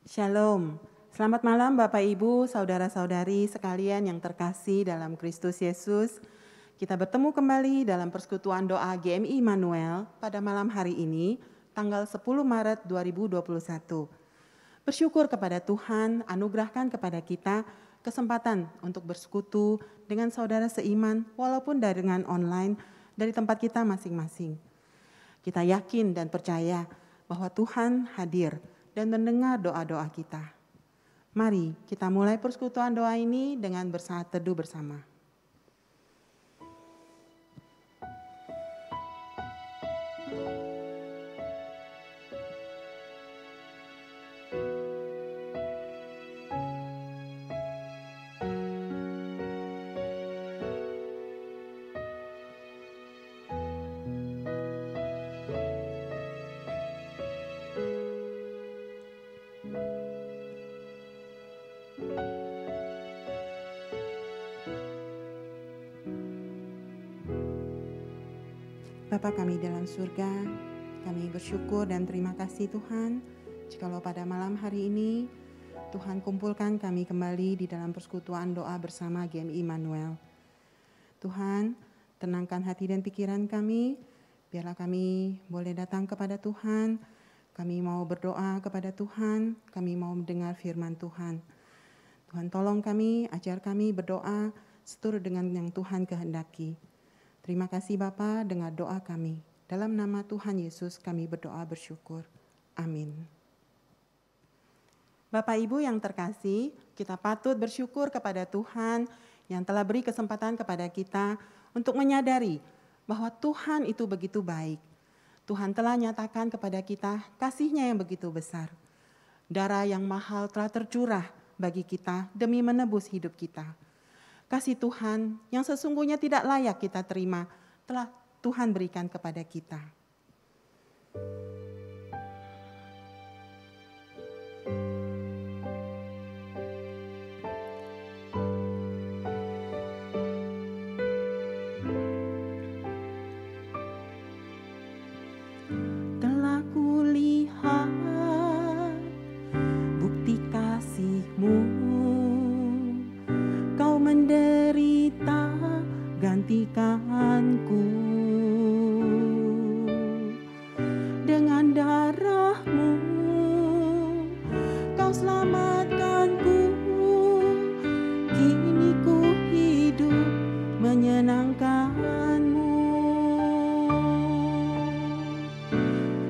Shalom, selamat malam Bapak Ibu, Saudara-saudari sekalian yang terkasih dalam Kristus Yesus. Kita bertemu kembali dalam persekutuan doa GMI Immanuel pada malam hari ini, tanggal 10 Maret 2021. Bersyukur kepada Tuhan, anugerahkan kepada kita kesempatan untuk bersekutu dengan saudara seiman walaupun dengan online dari tempat kita masing-masing. Kita yakin dan percaya bahwa Tuhan hadir dan mendengar doa-doa kita. Mari kita mulai persekutuan doa ini dengan bersaat teduh bersama. Bapa kami dalam surga, kami bersyukur dan terima kasih Tuhan, jikalau pada malam hari ini Tuhan kumpulkan kami kembali di dalam persekutuan doa bersama GMI Immanuel. Tuhan, tenangkan hati dan pikiran kami, biarlah kami boleh datang kepada Tuhan, kami mau berdoa kepada Tuhan, kami mau mendengar firman Tuhan. Tuhan tolong kami, ajar kami berdoa seturut dengan yang Tuhan kehendaki. Terima kasih Bapa, dengar doa kami. Dalam nama Tuhan Yesus kami berdoa bersyukur. Amin. Bapak Ibu yang terkasih, kita patut bersyukur kepada Tuhan yang telah beri kesempatan kepada kita untuk menyadari bahwa Tuhan itu begitu baik. Tuhan telah nyatakan kepada kita kasih-Nya yang begitu besar. Darah yang mahal telah tercurah bagi kita demi menebus hidup kita. Kasih Tuhan yang sesungguhnya tidak layak kita terima telah Tuhan berikan kepada kita. Telah kulihat bukti kasih-Mu, Kau menderita gantikanku. Dengan darah-Mu Kau selamatkanku. Kini ku hidup menyenangkan-Mu.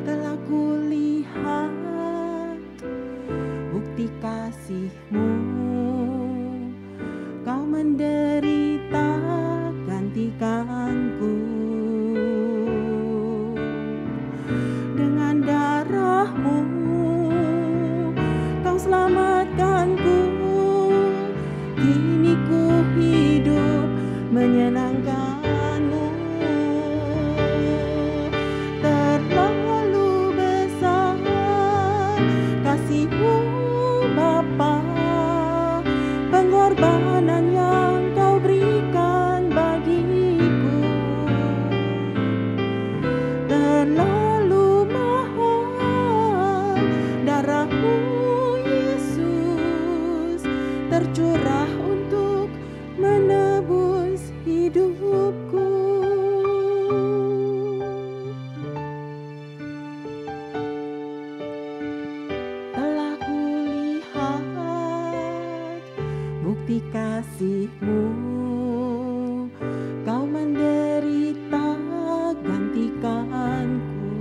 Telah kulihat bukti kasih-Mu, Kau menderita gantikanku. Dengan darah-Mu Kau selamatkanku. Kini ku hidup menyenangkan-Mu. Terlalu besar kasih-Mu Bapa, pengorbanan yang Kau berikan bagiku. Terlalu mahal darah-Mu Yesus, tercurah untuk menebus hidupku. Telah kulihat bukti kasih-Mu, Kau menderita gantikanku.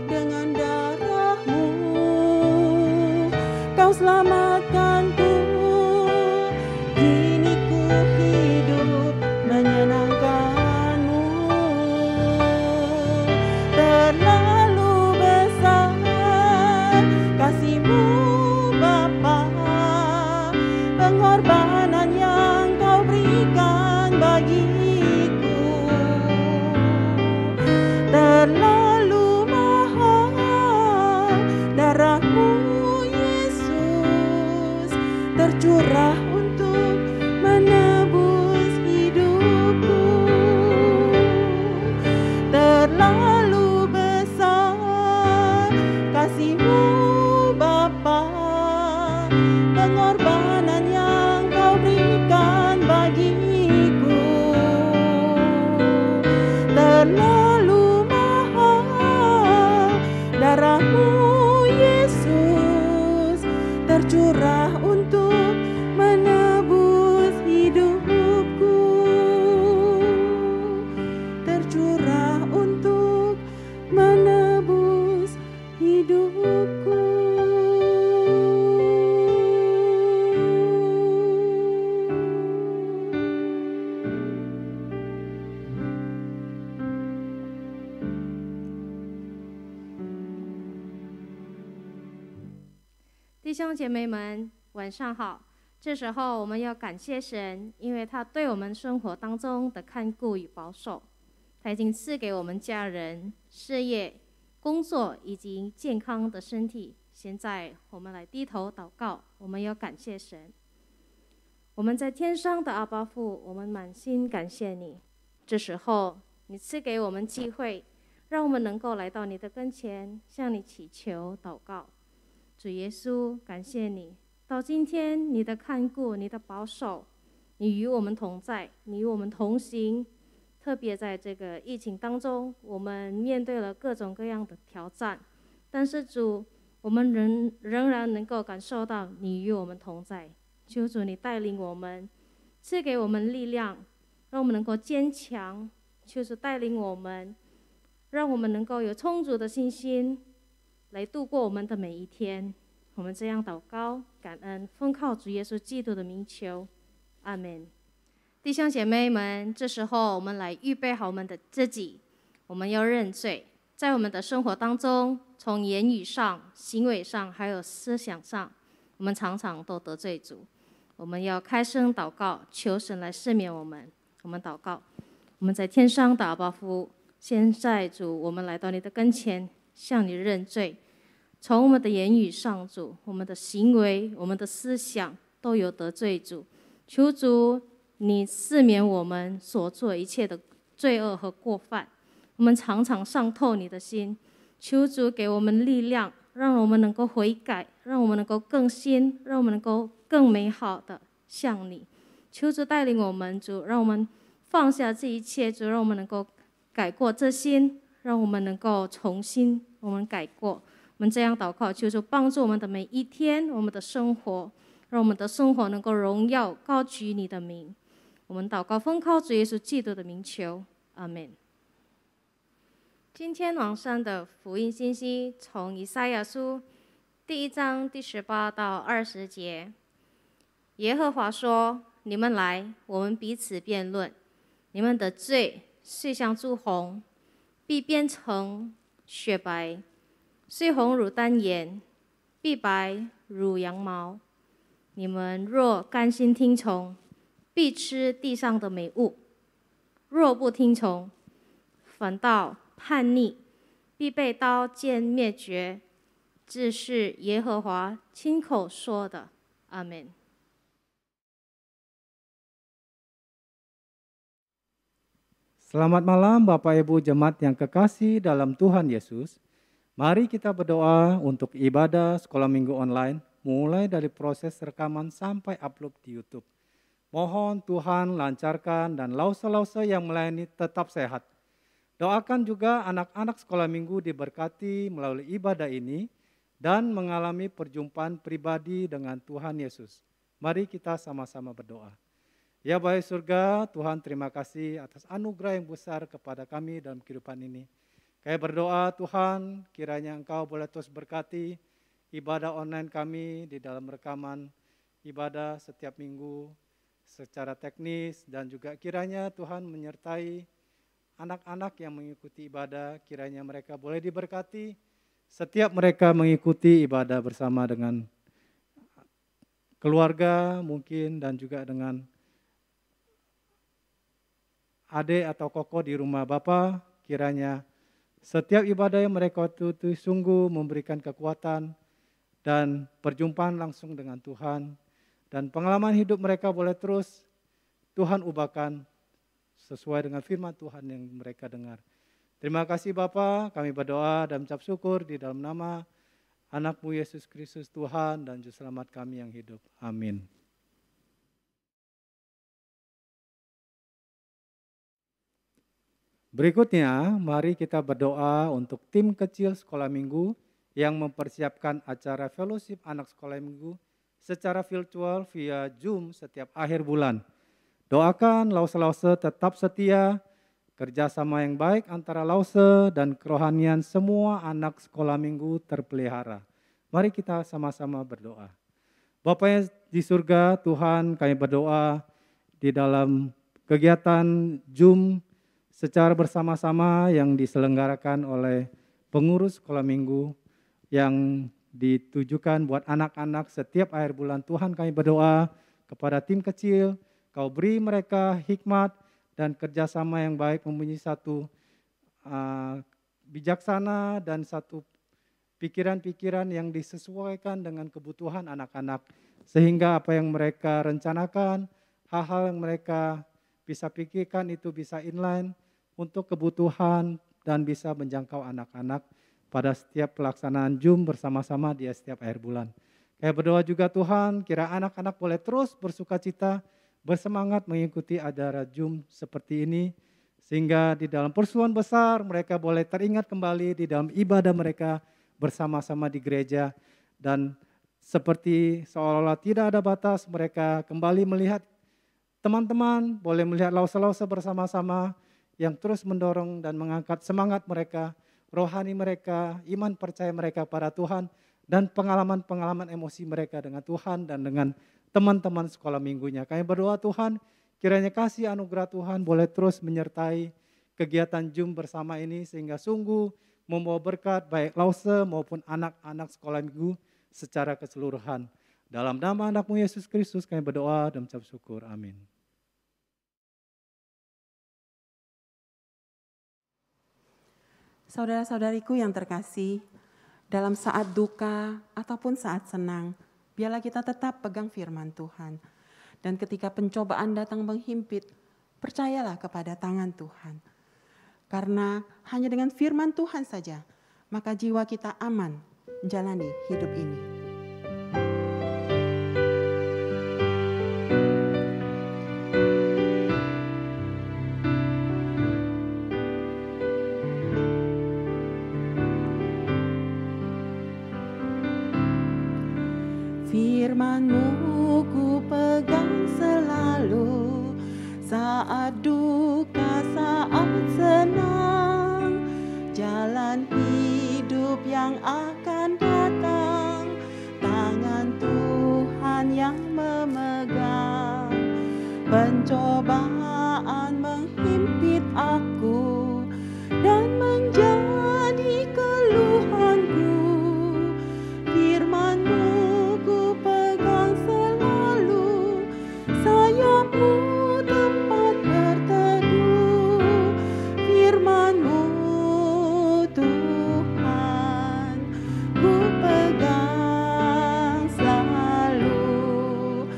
Dengan darah-Mu Kau selamatkanku. Kini ku hidup menyenangkan-Mu. Terlalu besar kasih-Mu Bapa, terlalu mahal. Darah-Mu Yesus tercurah untuk menebus hidupku, tercurah untuk menebus hidupku.弟兄姐妹们，晚上好。这时候我们要感谢神，因为他对我们生活当中的看顾与保守，他已经赐给我们家人、事业、工作以及健康的身体。现在我们来低头祷告，我们要感谢神。我们在天上的阿爸父，我们满心感谢你。这时候你赐给我们机会，让我们能够来到你的跟前，向你祈求祷告。主耶稣，感谢你，到今天你的看顾，你的保守，你与我们同在，你与我们同行。特别在这个疫情当中，我们面对了各种各样的挑战，但是主，我们仍然能够感受到你与我们同在。求主你带领我们，赐给我们力量，让我们能够坚强。求主带领我们，让我们能够有充足的信心来度过我们的每一天。我们这样祷告感恩，奉靠主耶稣基督的名求，阿们。弟兄姐妹们，这时候我们来预备好我们的自己，我们要认罪。在我们的生活当中，从言语上、行为上还有思想上，我们常常都得罪主。我们要开声祷告，求神来赦免我们。我们祷告，我们在天上的阿爸父，现在主，我们来到你的跟前，向你认罪。从我们的言语上，主，我们的行为、我们的思想都有得罪主。求主你赦免我们所做一切的罪恶和过犯。我们常常伤透你的心，求主给我们力量，让我们能够悔改，让我们能够更新，让我们能够更美好的向你。求主带领我们，主，让我们放下这一切，主，让我们能够改过这心，让我们能够重新我们改过。我们这样祷告，求主帮助我们的每一天，我们的生活，让我们的生活能够荣耀高举你的名。我们祷告奉靠主耶稣基督的名求，阿们。今天晚上的福音信息从以赛亚书第1章第18到20节。耶和华说：你们来，我们彼此辩论。你们的罪虽像朱红，必变成雪白；虽红如丹颜，必白如羊毛。你们若甘心听从，必吃地上的美物；若不听从，反倒叛逆，必被刀剑灭绝。这是耶和华亲口说的。阿们。Selamat malam Bapak Ibu Jemaat yang kekasih dalam Tuhan Yesus. Mari kita berdoa untuk ibadah sekolah minggu online, mulai dari proses rekaman sampai upload di YouTube. Mohon Tuhan lancarkan dan lause-lause yang melayani tetap sehat. Doakan juga anak-anak sekolah minggu diberkati melalui ibadah ini dan mengalami perjumpaan pribadi dengan Tuhan Yesus. Mari kita sama-sama berdoa. Ya Bapa surga, Tuhan terima kasih atas anugerah yang besar kepada kami dalam kehidupan ini. Kami berdoa Tuhan, kiranya Engkau boleh terus berkati ibadah online kami di dalam rekaman ibadah setiap minggu secara teknis, dan juga kiranya Tuhan menyertai anak-anak yang mengikuti ibadah, kiranya mereka boleh diberkati setiap mereka mengikuti ibadah bersama dengan keluarga mungkin, dan juga dengan adik atau koko di rumah Bapa. Kiranya setiap ibadah yang mereka ikuti sungguh memberikan kekuatan dan perjumpaan langsung dengan Tuhan, dan pengalaman hidup mereka boleh terus Tuhan ubahkan sesuai dengan firman Tuhan yang mereka dengar. Terima kasih Bapa, kami berdoa dan mengucap syukur di dalam nama Anak-Mu Yesus Kristus Tuhan dan Juru Selamat kami yang hidup. Amin. Berikutnya, mari kita berdoa untuk tim kecil sekolah minggu yang mempersiapkan acara fellowship anak sekolah minggu secara virtual via Zoom setiap akhir bulan. Doakan Lause-Lause tetap setia, kerjasama yang baik antara Lause dan kerohanian semua anak sekolah minggu terpelihara. Mari kita sama-sama berdoa. Bapa yang di surga, Tuhan, kami berdoa di dalam kegiatan Zoom secara bersama-sama yang diselenggarakan oleh pengurus sekolah minggu yang ditujukan buat anak-anak setiap akhir bulan. Tuhan, kami berdoa kepada tim kecil, Kau beri mereka hikmat dan kerjasama yang baik, mempunyai satu bijaksana dan satu pikiran-pikiran yang disesuaikan dengan kebutuhan anak-anak. Sehingga apa yang mereka rencanakan, hal-hal yang mereka bisa pikirkan itu bisa inline untuk kebutuhan dan bisa menjangkau anak-anak pada setiap pelaksanaan Zoom bersama-sama di setiap akhir bulan. Saya berdoa juga Tuhan, kira anak-anak boleh terus bersukacita, bersemangat mengikuti acara Zoom seperti ini, sehingga di dalam persuan besar mereka boleh teringat kembali di dalam ibadah mereka bersama-sama di gereja, dan seperti seolah-olah tidak ada batas, mereka kembali melihat teman-teman, boleh melihat Lause-Lause bersama-sama yang terus mendorong dan mengangkat semangat mereka, rohani mereka, iman percaya mereka pada Tuhan, dan pengalaman-pengalaman emosi mereka dengan Tuhan dan dengan teman-teman sekolah minggunya. Kami berdoa Tuhan, kiranya kasih anugerah Tuhan boleh terus menyertai kegiatan Zoom bersama ini, sehingga sungguh membawa berkat baik Lause maupun anak-anak sekolah minggu secara keseluruhan. Dalam nama anakmu Yesus Kristus kami berdoa dan mengucap syukur. Amin. Saudara-saudariku yang terkasih, dalam saat duka ataupun saat senang, biarlah kita tetap pegang firman Tuhan. Dan ketika pencobaan datang menghimpit, percayalah kepada tangan Tuhan. Karena hanya dengan firman Tuhan saja, maka jiwa kita aman menjalani hidup ini. Firman-Mu ku pegang selalu, saat duka, saat senang, jalan hidup yang akan datang, tangan Tuhan yang memegang. Pencobaan menghimpit aku dan menjadi keluhanku, firman-Mu tempat berteduh, firman-Mu Tuhan ku pegang selalu.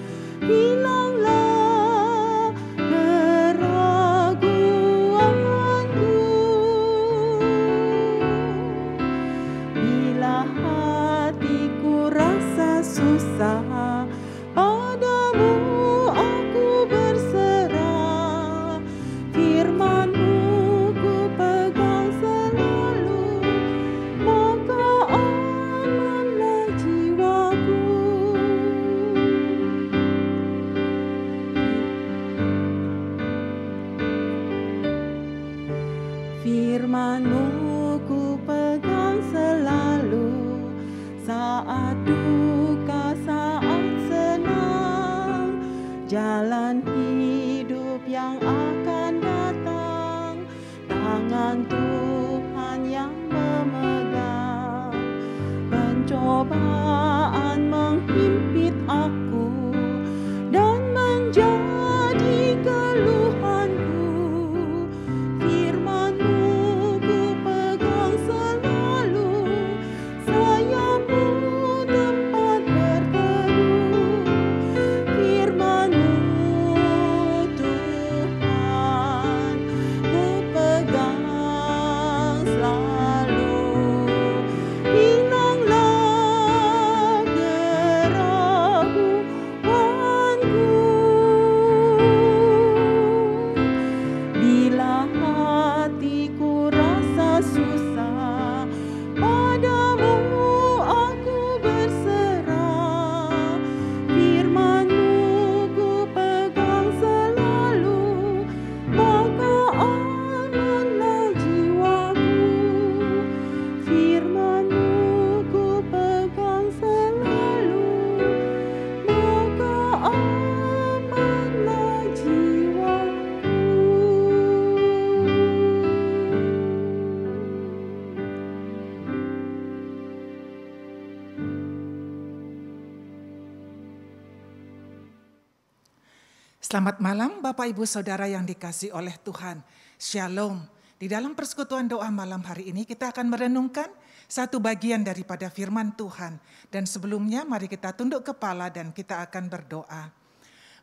Hilanglah keraguanku bila hatiku rasa susah, padamu aku berserah. Firman-Mu ku pegang selalu, maka amanlah jiwaku. Firman-Mu ku pegang selalu, saat duka, saat senang, jalan hidup yang akan datang, tangan Tuhan yang memegang. Pencobaan menghimpit aku dan menjadi keluhanku, firman-Mu ku pegang selalu, sayap-Mu tempat berteduh, firman-Mu Tuhan ku pegang selalu. Hilanglah Selamat malam Bapak Ibu Saudara yang dikasihi oleh Tuhan. Shalom. Di dalam persekutuan doa malam hari ini kita akan merenungkan satu bagian daripada firman Tuhan. Dan sebelumnya mari kita tunduk kepala dan kita akan berdoa.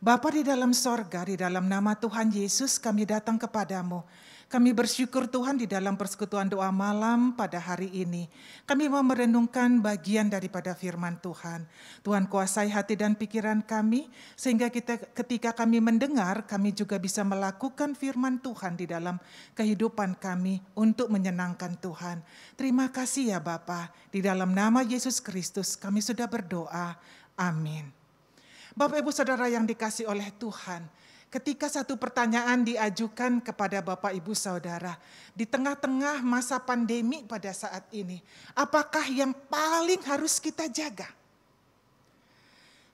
Bapa di dalam sorga, di dalam nama Tuhan Yesus kami datang kepadamu. Kami bersyukur Tuhan di dalam persekutuan doa malam pada hari ini. Kami mau merenungkan bagian daripada firman Tuhan. Tuhan kuasai hati dan pikiran kami, sehingga ketika kami mendengar, kami juga bisa melakukan firman Tuhan di dalam kehidupan kami untuk menyenangkan Tuhan. Terima kasih ya Bapa, di dalam nama Yesus Kristus kami sudah berdoa. Amin. Bapak Ibu Saudara yang dikasihi oleh Tuhan, ketika satu pertanyaan diajukan kepada Bapak Ibu Saudara, di tengah-tengah masa pandemi pada saat ini, apakah yang paling harus kita jaga?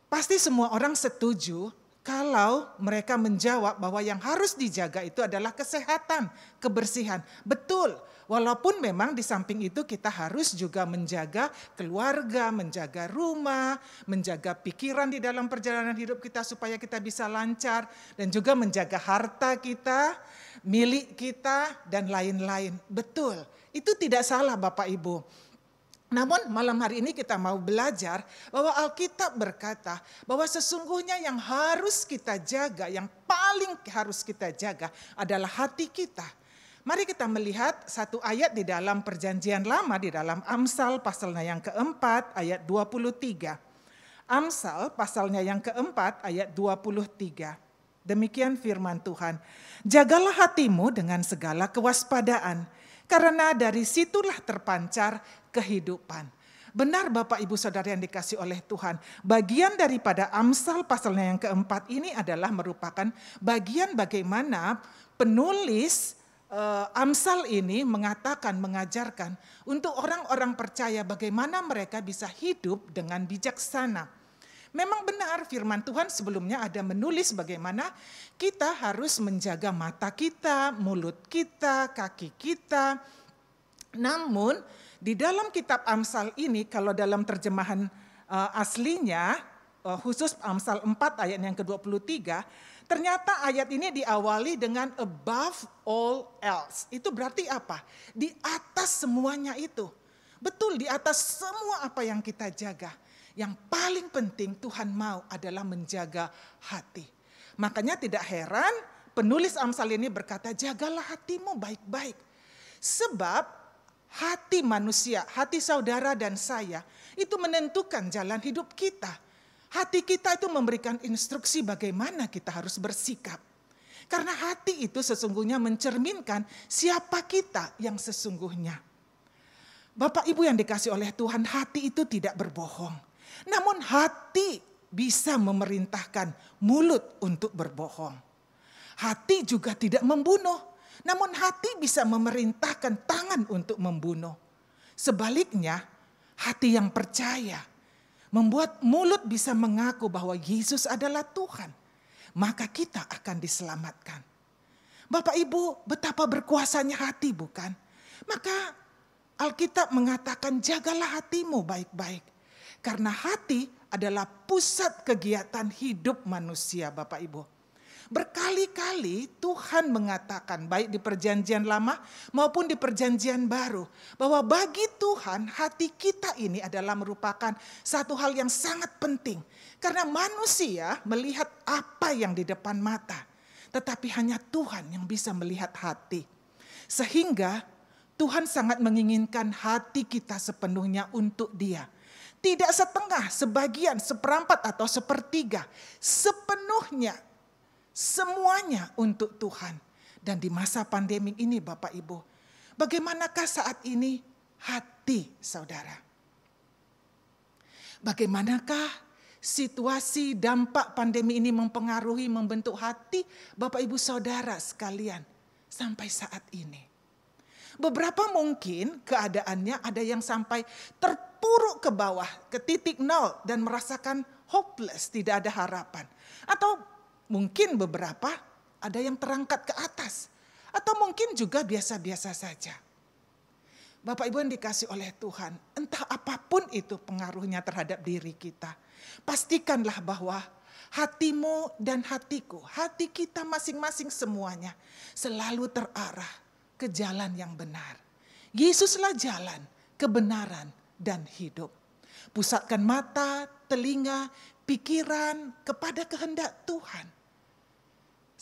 Pasti semua orang setuju kalau mereka menjawab bahwa yang harus dijaga itu adalah kesehatan, kebersihan. Betul. Walaupun memang di samping itu kita harus juga menjaga keluarga, menjaga rumah, menjaga pikiran di dalam perjalanan hidup kita supaya kita bisa lancar. Dan juga menjaga harta kita, milik kita, dan lain-lain. Betul, itu tidak salah Bapak Ibu. Namun malam hari ini kita mau belajar bahwa Alkitab berkata bahwa sesungguhnya yang harus kita jaga, yang paling harus kita jaga adalah hati kita. Mari kita melihat satu ayat di dalam perjanjian lama, di dalam Amsal pasalnya yang keempat ayat 23. Amsal pasalnya yang keempat ayat 23. Demikian firman Tuhan. Jagalah hatimu dengan segala kewaspadaan, karena dari situlah terpancar kehidupan. Benar Bapak Ibu Saudara yang dikasihi oleh Tuhan. Bagian daripada Amsal pasalnya yang keempat ini adalah merupakan bagian bagaimana penulis Amsal ini mengatakan, mengajarkan untuk orang-orang percaya bagaimana mereka bisa hidup dengan bijaksana. Memang benar firman Tuhan sebelumnya ada menulis bagaimana kita harus menjaga mata kita, mulut kita, kaki kita. Namun di dalam kitab Amsal ini kalau dalam terjemahan aslinya, khusus Amsal 4 ayat yang ke-23, ternyata ayat ini diawali dengan above all else. Itu berarti apa? Di atas semuanya itu. Betul, di atas semua apa yang kita jaga. Yang paling penting Tuhan mau adalah menjaga hati. Makanya tidak heran penulis Amsal ini berkata, jagalah hatimu baik-baik. Sebab hati manusia, hati saudara dan saya, itu menentukan jalan hidup kita. Hati kita itu memberikan instruksi bagaimana kita harus bersikap. Karena hati itu sesungguhnya mencerminkan siapa kita yang sesungguhnya. Bapak Ibu yang dikasihi oleh Tuhan, hati itu tidak berbohong. Namun hati bisa memerintahkan mulut untuk berbohong. Hati juga tidak membunuh. Namun hati bisa memerintahkan tangan untuk membunuh. Sebaliknya, hati yang percaya membuat mulut bisa mengaku bahwa Yesus adalah Tuhan, maka kita akan diselamatkan. Bapak Ibu, betapa berkuasanya hati bukan? Maka Alkitab mengatakan jagalah hatimu baik-baik. Karena hati adalah pusat kegiatan hidup manusia Bapak Ibu. Berkali-kali Tuhan mengatakan baik di perjanjian lama maupun di perjanjian baru. Bahwa bagi Tuhan hati kita ini adalah merupakan satu hal yang sangat penting. Karena manusia melihat apa yang di depan mata. Tetapi hanya Tuhan yang bisa melihat hati. Sehingga Tuhan sangat menginginkan hati kita sepenuhnya untuk Dia. Tidak setengah, sebagian, seperempat atau sepertiga. Sepenuhnya. Semuanya untuk Tuhan. Dan di masa pandemi ini Bapak Ibu, bagaimanakah saat ini hati saudara? Bagaimanakah situasi dampak pandemi ini mempengaruhi, membentuk hati Bapak Ibu Saudara sekalian sampai saat ini? Beberapa mungkin keadaannya ada yang sampai terpuruk ke bawah, ke titik nol dan merasakan hopeless, tidak ada harapan. Atau mungkin beberapa ada yang terangkat ke atas. Atau mungkin juga biasa-biasa saja. Bapak Ibu yang dikasih oleh Tuhan, entah apapun itu pengaruhnya terhadap diri kita. Pastikanlah bahwa hatimu dan hatiku, hati kita masing-masing semuanya selalu terarah ke jalan yang benar. Yesuslah jalan, kebenaran, dan hidup. Pusatkan mata, telinga, pikiran kepada kehendak Tuhan.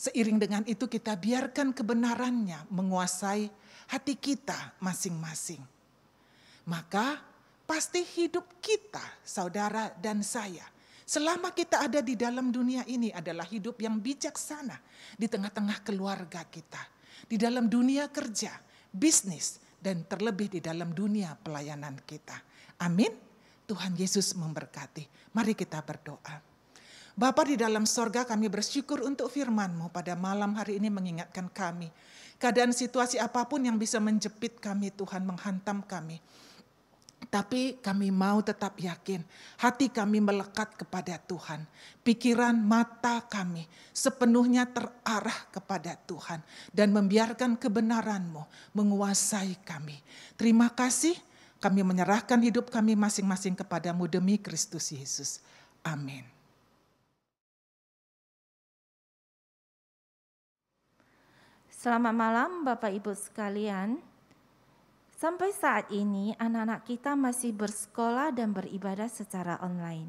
Seiring dengan itu kita biarkan kebenarannya menguasai hati kita masing-masing. Maka pasti hidup kita, saudara dan saya, selama kita ada di dalam dunia ini adalah hidup yang bijaksana di tengah-tengah keluarga kita, di dalam dunia kerja, bisnis, dan terlebih di dalam dunia pelayanan kita. Amin. Tuhan Yesus memberkati. Mari kita berdoa. Bapa di dalam sorga, kami bersyukur untuk firman-Mu pada malam hari ini mengingatkan kami. Keadaan situasi apapun yang bisa menjepit kami, Tuhan, menghantam kami. Tapi kami mau tetap yakin, hati kami melekat kepada Tuhan. Pikiran mata kami sepenuhnya terarah kepada Tuhan. Dan membiarkan kebenaran-Mu menguasai kami. Terima kasih, kami menyerahkan hidup kami masing-masing kepada-Mu demi Kristus Yesus. Amin. Selamat malam Bapak Ibu sekalian. Sampai saat ini anak-anak kita masih bersekolah dan beribadah secara online.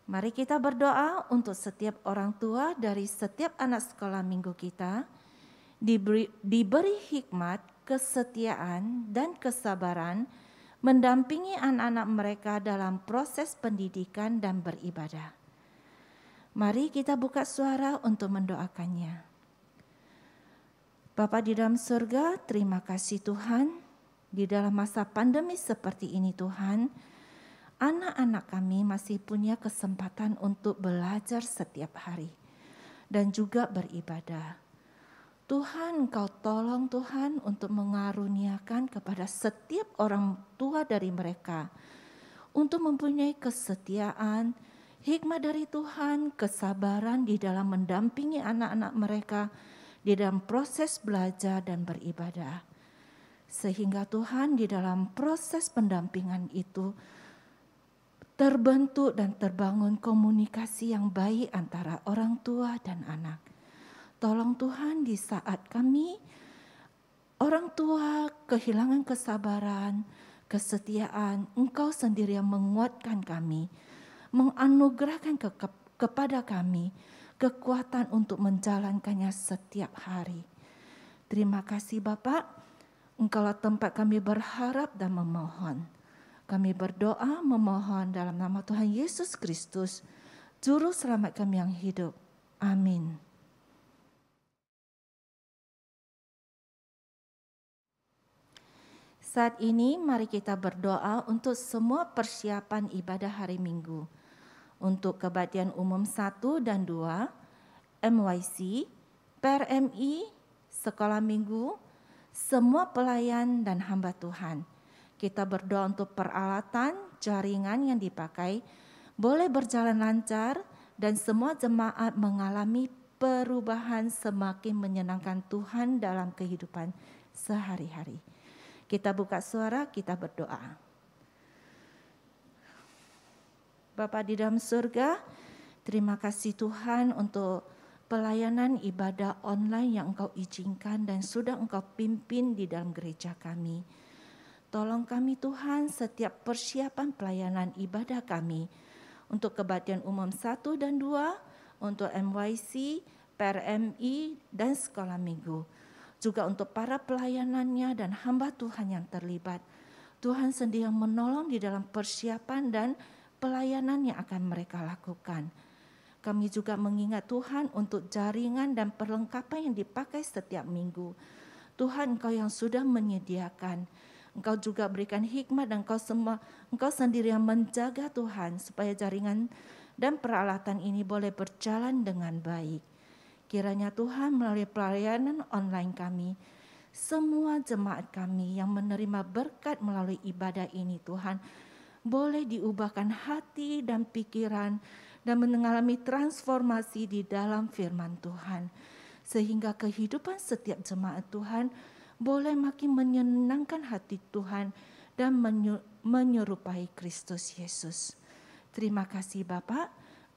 Mari kita berdoa untuk setiap orang tua dari setiap anak sekolah minggu kita diberi hikmat, kesetiaan, dan kesabaran mendampingi anak-anak mereka dalam proses pendidikan dan beribadah. Mari kita buka suara untuk mendoakannya. Bapa di dalam surga, terima kasih Tuhan. Di dalam masa pandemi seperti ini Tuhan, anak-anak kami masih punya kesempatan untuk belajar setiap hari dan juga beribadah. Tuhan, Engkau tolong Tuhan untuk mengaruniakan kepada setiap orang tua dari mereka untuk mempunyai kesetiaan, hikmat dari Tuhan, kesabaran di dalam mendampingi anak-anak mereka di dalam proses belajar dan beribadah. Sehingga Tuhan di dalam proses pendampingan itu terbentuk dan terbangun komunikasi yang baik antara orang tua dan anak. Tolong Tuhan di saat kami orang tua kehilangan kesabaran, kesetiaan, Engkau sendiri yang menguatkan kami, menganugerahkan kepada kami kekuatan untuk menjalankannya setiap hari. Terima kasih Bapak. Engkaulah tempat kami berharap dan memohon. Kami berdoa memohon dalam nama Tuhan Yesus Kristus, Juru Selamat kami yang hidup. Amin. Saat ini mari kita berdoa untuk semua persiapan ibadah hari Minggu. Untuk kebaktian umum 1 dan 2, MYC, PRMI, Sekolah Minggu, semua pelayan dan hamba Tuhan. Kita berdoa untuk peralatan, jaringan yang dipakai boleh berjalan lancar dan semua jemaat mengalami perubahan semakin menyenangkan Tuhan dalam kehidupan sehari-hari. Kita buka suara, kita berdoa. Bapa di dalam surga, terima kasih Tuhan untuk pelayanan ibadah online yang Engkau izinkan dan sudah Engkau pimpin di dalam gereja kami. Tolong kami Tuhan setiap persiapan pelayanan ibadah kami untuk kebaktian umum 1 dan 2, untuk MYC, PRMI, dan Sekolah Minggu. Juga untuk para pelayanannya dan hamba Tuhan yang terlibat. Tuhan sendiri yang menolong di dalam persiapan dan pelayanan yang akan mereka lakukan. Kami juga mengingat Tuhan untuk jaringan dan perlengkapan yang dipakai setiap minggu. Tuhan, Engkau yang sudah menyediakan. Engkau juga berikan hikmat dan Engkau sendiri yang menjaga Tuhan supaya jaringan dan peralatan ini boleh berjalan dengan baik. Kiranya Tuhan melalui pelayanan online kami, semua jemaat kami yang menerima berkat melalui ibadah ini Tuhan, boleh diubahkan hati dan pikiran dan mengalami transformasi di dalam firman Tuhan. Sehingga kehidupan setiap jemaat Tuhan boleh makin menyenangkan hati Tuhan dan menyerupai Kristus Yesus. Terima kasih Bapak,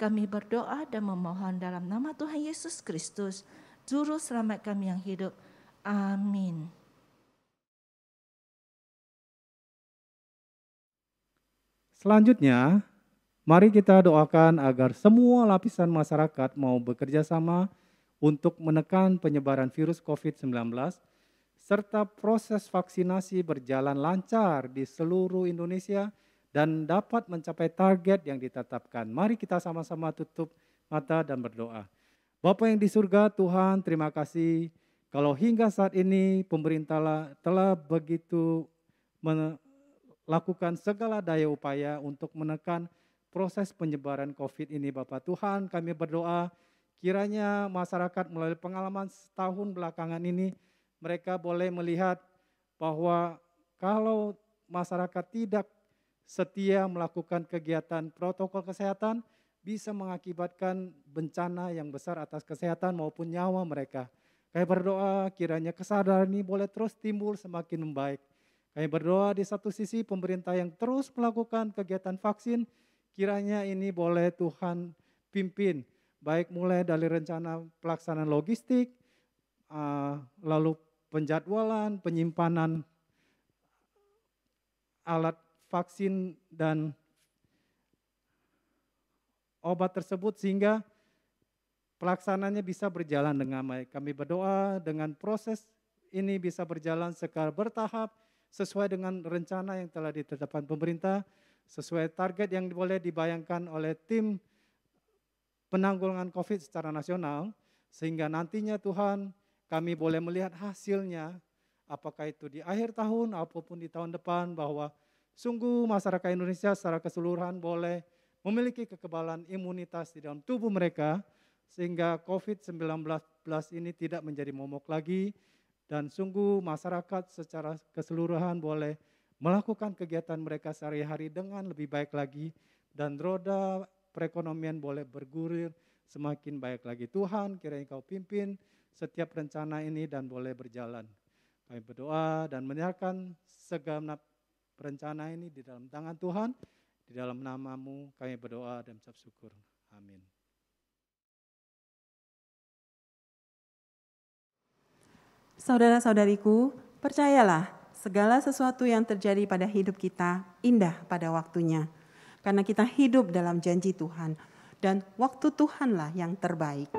Kami berdoa dan memohon dalam nama Tuhan Yesus Kristus, Juru Selamat kami yang hidup. Amin. Selanjutnya, mari kita doakan agar semua lapisan masyarakat mau bekerja sama untuk menekan penyebaran virus COVID-19, serta proses vaksinasi berjalan lancar di seluruh Indonesia dan dapat mencapai target yang ditetapkan. Mari kita sama-sama tutup mata dan berdoa. Bapa yang di surga, Tuhan, terima kasih kalau hingga saat ini pemerintah telah begitu melakukan segala daya upaya untuk menekan proses penyebaran COVID ini, Bapak Tuhan. Kami berdoa kiranya masyarakat melalui pengalaman setahun belakangan ini, mereka boleh melihat bahwa kalau masyarakat tidak setia melakukan kegiatan protokol kesehatan, bisa mengakibatkan bencana yang besar atas kesehatan maupun nyawa mereka. Kami berdoa kiranya kesadaran ini boleh terus timbul semakin membaik. Kami berdoa di satu sisi pemerintah yang terus melakukan kegiatan vaksin, kiranya ini boleh Tuhan pimpin, baik mulai dari rencana pelaksanaan logistik, lalu penjadwalan, penyimpanan alat vaksin dan obat tersebut sehingga pelaksananya bisa berjalan dengan baik. Kami berdoa dengan proses ini bisa berjalan secara bertahap sesuai dengan rencana yang telah ditetapkan pemerintah, sesuai target yang boleh dibayangkan oleh tim penanggulangan COVID secara nasional, sehingga nantinya Tuhan kami boleh melihat hasilnya, apakah itu di akhir tahun ataupun di tahun depan, bahwa sungguh masyarakat Indonesia secara keseluruhan boleh memiliki kekebalan imunitas di dalam tubuh mereka, sehingga COVID-19 ini tidak menjadi momok lagi, dan sungguh masyarakat secara keseluruhan boleh melakukan kegiatan mereka sehari-hari dengan lebih baik lagi, dan roda perekonomian boleh bergulir semakin baik lagi. Tuhan, kiranya Kau pimpin setiap rencana ini dan boleh berjalan. Kami berdoa dan menyerahkan segenap rencana ini di dalam tangan Tuhan. Di dalam nama-Mu kami berdoa dan mengucap syukur. Amin. Saudara-saudariku, percayalah segala sesuatu yang terjadi pada hidup kita indah pada waktunya. Karena kita hidup dalam janji Tuhan dan waktu Tuhanlah yang terbaik.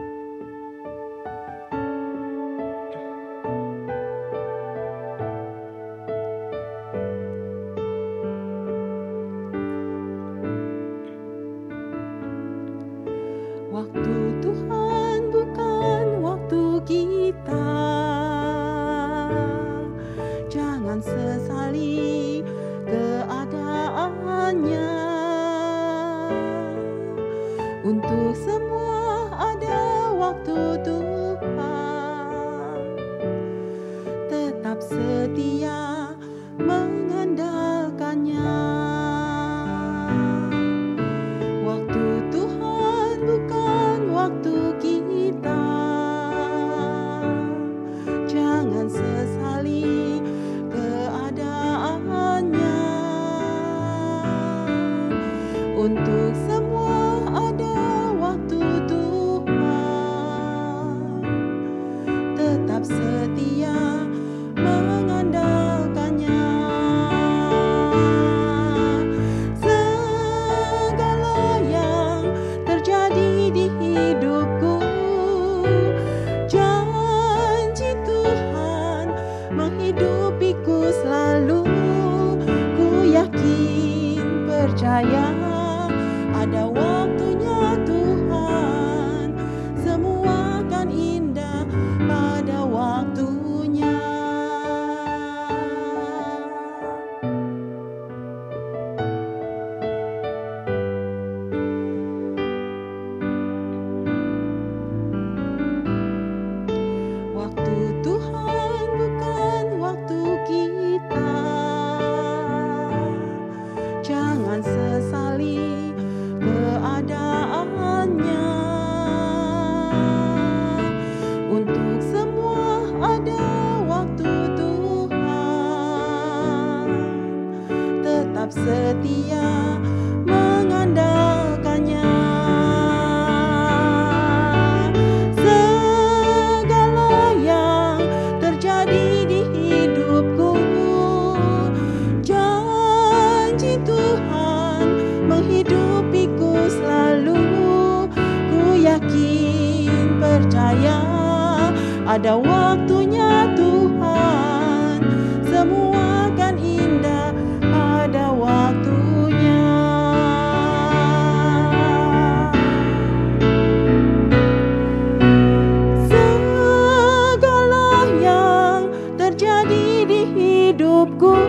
Waktu Tuhan bukan waktu kita. Jangan sesali keadaannya. Untuk semua ada waktu Tuhan. Tetap setia mengandalkannya. Waktu Tuhan bukan waktu kita. Jangan sesali keadaannya. Untuk semua ada waktu Tuhan. Tetap setia mengandalkannya. Segala yang terjadi di hidupku, janji Tuhan menghidupiku selalu. Ku yakin percaya ada waktunya Tuhan, semua akan indah pada waktunya. Waktu Tuhan bukan waktu kita. Jangan sesali ada waktunya Tuhan, semua kan indah pada waktunya. Segala yang terjadi di hidupku,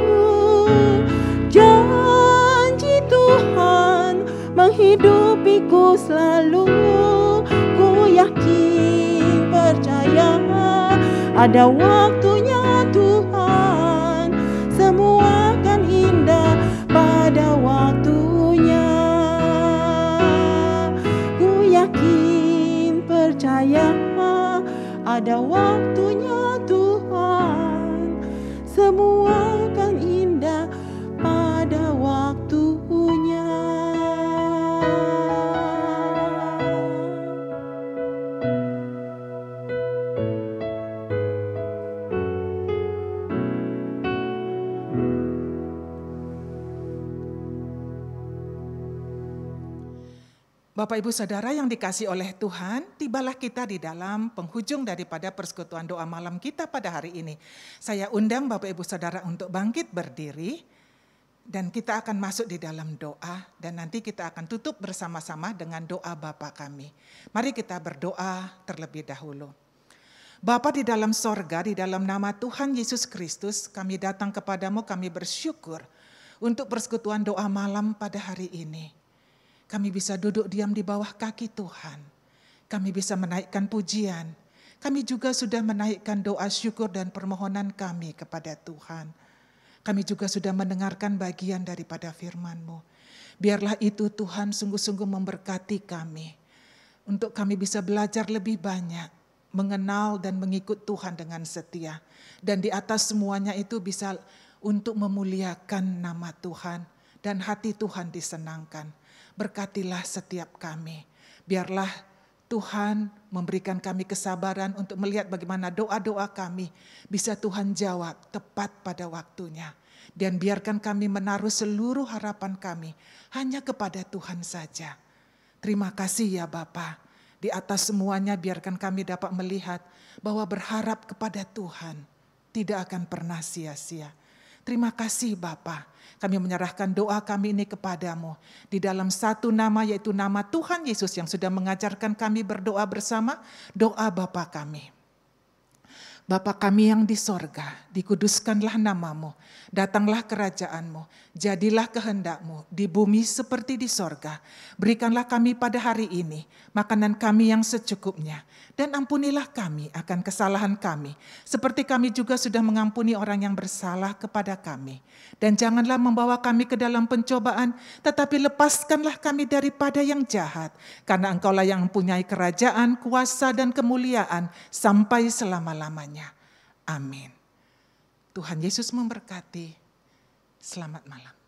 janji Tuhan menghidupiku selalu. Ku yakin percaya ada waktunya Tuhan, semua kan indah pada waktunya. Ku yakin percaya ada waktunya Tuhan, semua kan indah pada waktunya. Bapak Ibu Saudara yang dikasihi oleh Tuhan, tibalah kita di dalam penghujung daripada persekutuan doa malam kita pada hari ini. Saya undang Bapak Ibu Saudara untuk bangkit berdiri dan kita akan masuk di dalam doa dan nanti kita akan tutup bersama-sama dengan doa Bapa kami. Mari kita berdoa terlebih dahulu. Bapa di dalam sorga, di dalam nama Tuhan Yesus Kristus, kami datang kepadamu, kami bersyukur untuk persekutuan doa malam pada hari ini. Kami bisa duduk diam di bawah kaki Tuhan. Kami bisa menaikkan pujian. Kami juga sudah menaikkan doa syukur dan permohonan kami kepada Tuhan. Kami juga sudah mendengarkan bagian daripada firman-Mu. Biarlah itu Tuhan sungguh-sungguh memberkati kami. Untuk kami bisa belajar lebih banyak, mengenal dan mengikut Tuhan dengan setia. Dan di atas semuanya itu bisa untuk memuliakan nama Tuhan. Dan hati Tuhan disenangkan. Berkatilah setiap kami. Biarlah Tuhan memberikan kami kesabaran untuk melihat bagaimana doa-doa kami bisa Tuhan jawab tepat pada waktunya. Dan biarkan kami menaruh seluruh harapan kami hanya kepada Tuhan saja. Terima kasih ya Bapa. Di atas semuanya biarkan kami dapat melihat bahwa berharap kepada Tuhan tidak akan pernah sia-sia. Terima kasih Bapa. Kami menyerahkan doa kami ini kepadamu. Di dalam satu nama yaitu nama Tuhan Yesus yang sudah mengajarkan kami berdoa bersama. Doa Bapa kami. Bapa kami yang di sorga, dikuduskanlah namamu. Datanglah kerajaanmu, jadilah kehendakmu di bumi seperti di sorga. Berikanlah kami pada hari ini makanan kami yang secukupnya. Dan ampunilah kami akan kesalahan kami, seperti kami juga sudah mengampuni orang yang bersalah kepada kami. Dan janganlah membawa kami ke dalam pencobaan, tetapi lepaskanlah kami daripada yang jahat. Karena Engkaulah yang mempunyai kerajaan, kuasa, dan kemuliaan sampai selama-lamanya. Amin. Tuhan Yesus memberkati. Selamat malam.